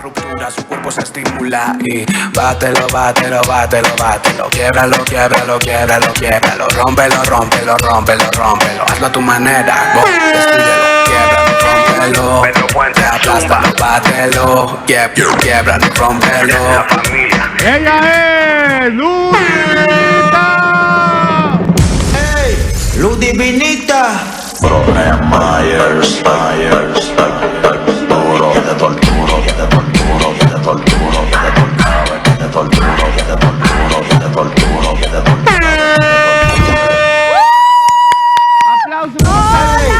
ruptura, su cuerpo se estimula y bátelo, bátelo, bátelo, bátelo. Quiebralo, quiebralo, quiebralo, quiebralo. Rómpelo, rómpelo, rómpelo, rómpelo. Hazlo a tu manera, destrúyelo. Quiebralo, rómpelo, aplástalo, bátelo. Quiebralo, rómpelo. ¡Ella es Ludita! ¡Hey! ¡Luz divinita! Myers, duro, que te torturo, que te torturo, que te torturo, que te torturo, que te torturo, que te torturo, que te torturo, que te torturo. ¡Aplausos! ¡Hey!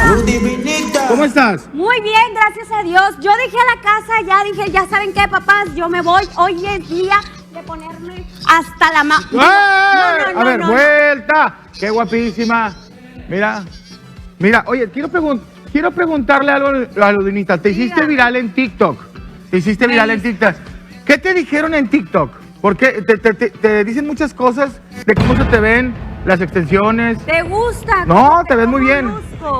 ¡Luz divinita! ¿Cómo estás? Muy bien, gracias a Dios. Yo dejé la casa, dije, ya saben qué, papás, yo me voy. Hoy es día de ponerme hasta la mano. A ver, vuelta. ¡Qué guapísima! Mira, oye, quiero preguntarle algo a Ludinita. Te hiciste viral en TikTok. ¿Qué te dijeron en TikTok? Porque te dicen muchas cosas de cómo se te ven las extensiones. ¿Te gusta? No, te ves muy bien.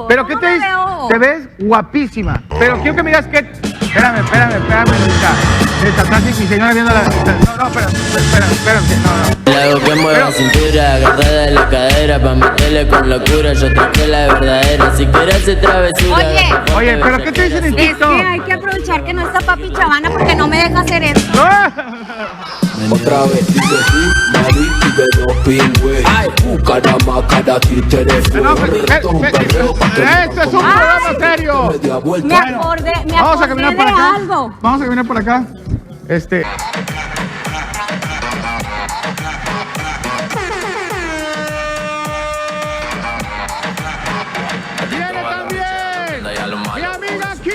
Pero ¿qué te dices? veo? Te ves guapísima. Pero quiero que me digas que... Espérame, Ludinita. Está mi señora viendo la... No, espérate, no. Le hago que mueva cintura, agarrada de la cadera pa' meterle con locura. Yo traje la verdadera, si quieres hacer travesura. Oye, ¿pero qué te dicen en Es TikTok? que hay que aprovechar que no está papi Chavana porque no me deja hacer eso. Otra vez dice sí, Mari, y de los pingües. Cada más, cada títere Esto es un programa serio. Me acordé Vamos a caminar de por acá. algo. Vamos a caminar por acá. Viene también mi amiga aquí.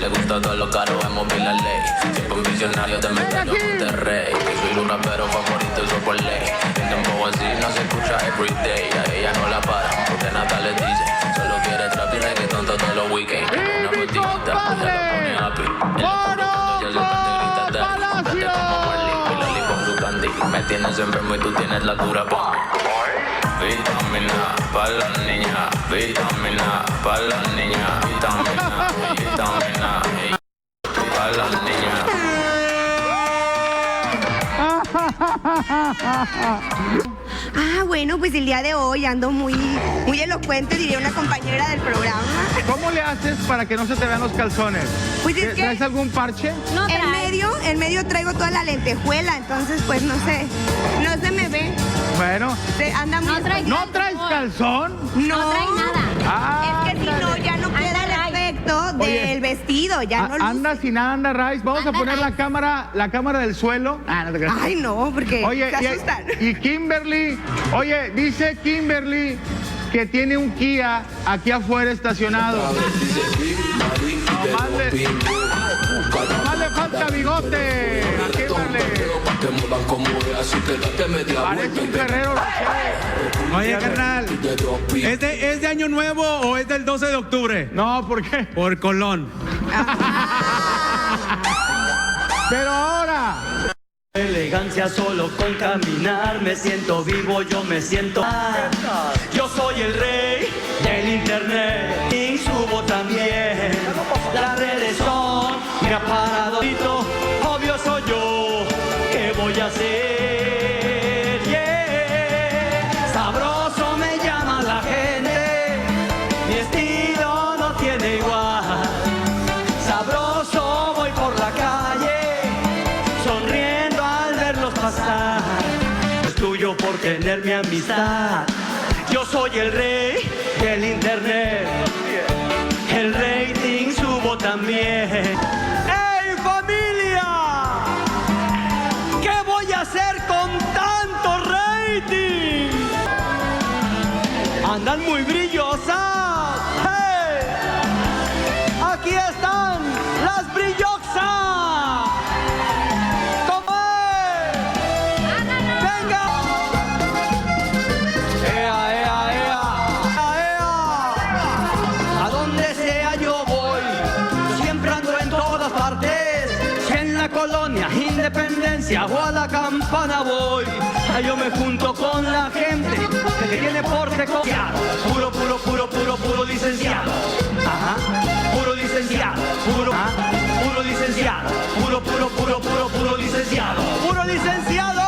Le gusta todo lo caro, hemos visto la ley. Siempre un visionario de Mecano Monterrey. Soy un rapero favorito, eso por ley. En tiempo así no se escucha everyday. A ella no la para, porque nada le dice. Solo quiere trap y reggaeton todos los weekends. Una botellita, ella lo pone happy. En la cuando ella se prende grita daddy. Vete como Marley, y Loli con su candy. Me tienes enfermo y tú tienes la cura pa' mí. Vitamina pa' la niña, vitamina pa' la niña, vitamina pa' la niña. Bueno, pues el día de hoy ando muy elocuente, diría una compañera del programa. ¿Cómo le haces para que no se te vean los calzones? Pues es que ¿Traes algún parche? No en medio traigo toda la lentejuela, entonces pues no se me ve. Bueno. Anda muy ¿No traes calzón? No trae nada. Es que si no, ya no queda el efecto del vestido, ya no Anda sin nada, anda Rice. Vamos a poner la cámara del suelo. No te creas. Ay, no, porque Oye, se asustan. y Kimberly, dice Kimberly que tiene un Kia aquí afuera estacionado. Nomás le falta bigote a Kimberly. Parece un guerrero. Oye, carnal, ¿es de Año Nuevo o es del 12 de octubre? No, ¿por qué? Por Colón. Pero ahora... Elegancia solo con caminar, me siento vivo, yo me siento. Yo soy el rey del internet y subo también. Las redes son mi aparadito, obvio soy yo. ¿Qué voy a hacer? Yeah. Sabroso me llama la gente, mi estilo no tiene igual. Sabroso voy por la calle, sonriendo al verlos pasar. Es tuyo por tener mi amistad. Yo soy el rey del internet. El rating subo también. ¡Ey, familia! ¿Qué voy a hacer con tanto rating? Andan muy brillosas. ¡Hey! Aquí están las brillosas. ¿Cómo es? ¡Venga! ¡Ea, ea, ea! ¡Ea! A donde sea yo voy, yo siempre ando en todas partes. Si en la colonia Independencia o a la Campana voy, ahí yo me junto con la gente que tiene porte copiado. Puro licenciado. Ajá, puro licenciado, puro. licenciado. Puro, puro, puro, puro, puro licenciado. Puro licenciado.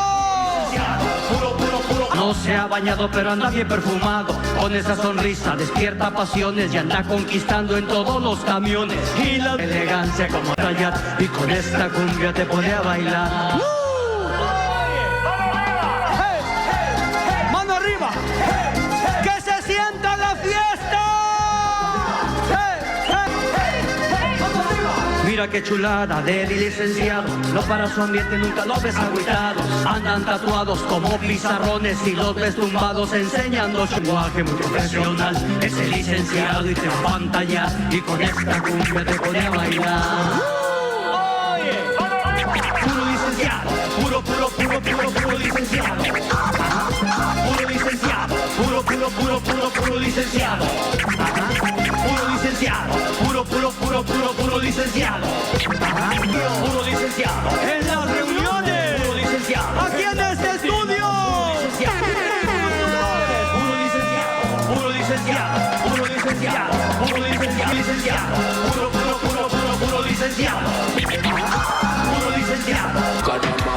Puro, puro, puro. No se ha bañado pero anda bien perfumado. Con esa sonrisa despierta pasiones y anda conquistando en todos los camiones. Y la elegancia como rayar y con esta cumbia te pone a bailar. ¡Mano arriba! ¡Que se sienta la fiesta! Mira qué chulada de licenciado, no para su ambiente nunca los ves agüitados. Andan tatuados como pizarrones y los ves tumbados enseñando su lenguaje muy profesional. Es el licenciado y te va a pantallar y con esta cumbia te pone a bailar. Oye, puro licenciado, puro, puro, puro, puro, puro licenciado. Puro licenciado, puro, puro, puro, puro, puro licenciado. Puro licenciado, puro, puro, puro, puro, puro licenciado. Puro licenciado. En las reuniones. Puro licenciado. Aquí en este estudio. Puro licenciado. Puro licenciado. Puro licenciado. Puro licenciado. Licenciado. Puro, puro, puro, puro, puro licenciado. Puro licenciado.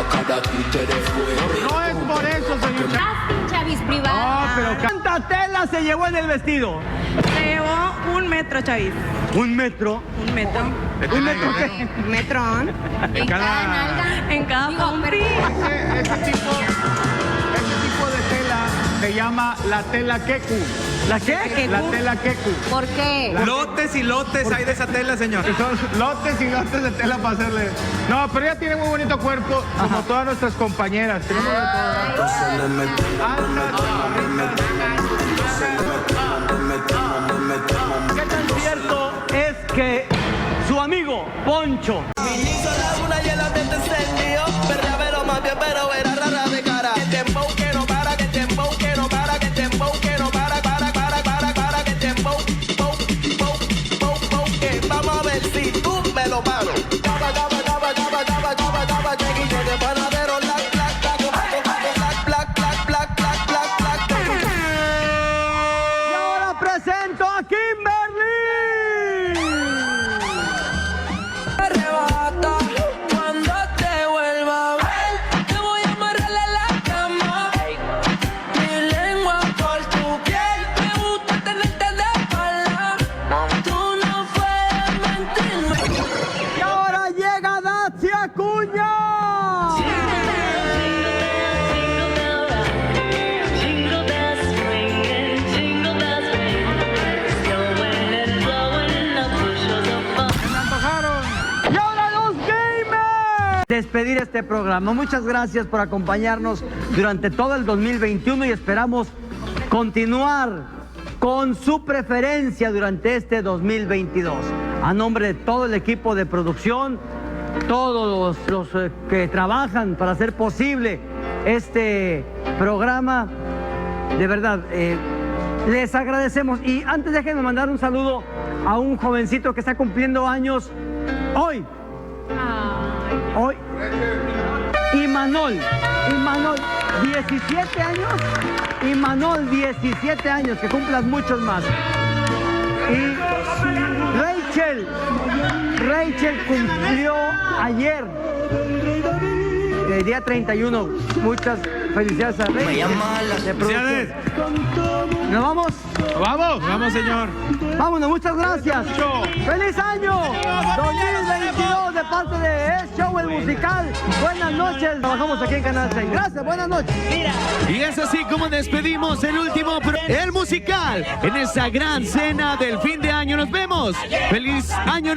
Cada títere fue. No es por eso, señor. Casting Chavis privada. No, pero ¿Cuánta tela se llevó en el vestido? Se llevó 1 metro, Chavis. ¿1 metro? 1 metro. ¿1 metro qué? Metrón. En cada nalga. En cada pompi. ese tipo de tela se llama la tela quecu. ¿La qué? La tela quecu. ¿Por qué? Lotes y lotes hay de esa tela, señor. Que son lotes y lotes de tela para hacerle. No, pero ella tiene muy bonito cuerpo, como todas nuestras compañeras. Tenemos de todo. ¿Qué tan cierto es que su amigo Poncho presento a Kimberly? Arrebata cuando te vuelva a ver. Te voy a amarrarle la cama. Mi lengua por tu piel. Me gusta tenerte de espalda. Tú no puedes mentirme. Y ahora llega Dacia Acuña. Despedir este programa. Muchas gracias por acompañarnos durante todo el 2021 y esperamos continuar con su preferencia durante este 2022. A nombre de todo el equipo de producción, todos los que trabajan para hacer posible este programa, de verdad, les agradecemos. Y antes déjenme mandar un saludo a un jovencito que está cumpliendo años hoy. Hoy, Imanol, 17 años, Imanol, 17 años, que cumplas muchos más. Y Rachel cumplió ayer, el día 31. Muchas felicidades a Rachel. ¿Nos vamos? Vamos, señor. Vámonos, muchas gracias. ¡Feliz año 2022 de parte de Es Show el Musical! Buenas noches, trabajamos aquí en Canal 6. Gracias, buenas noches. Y es así como despedimos el último, el musical, en esa gran cena del fin de año. Nos vemos. ¡Feliz año nuevo!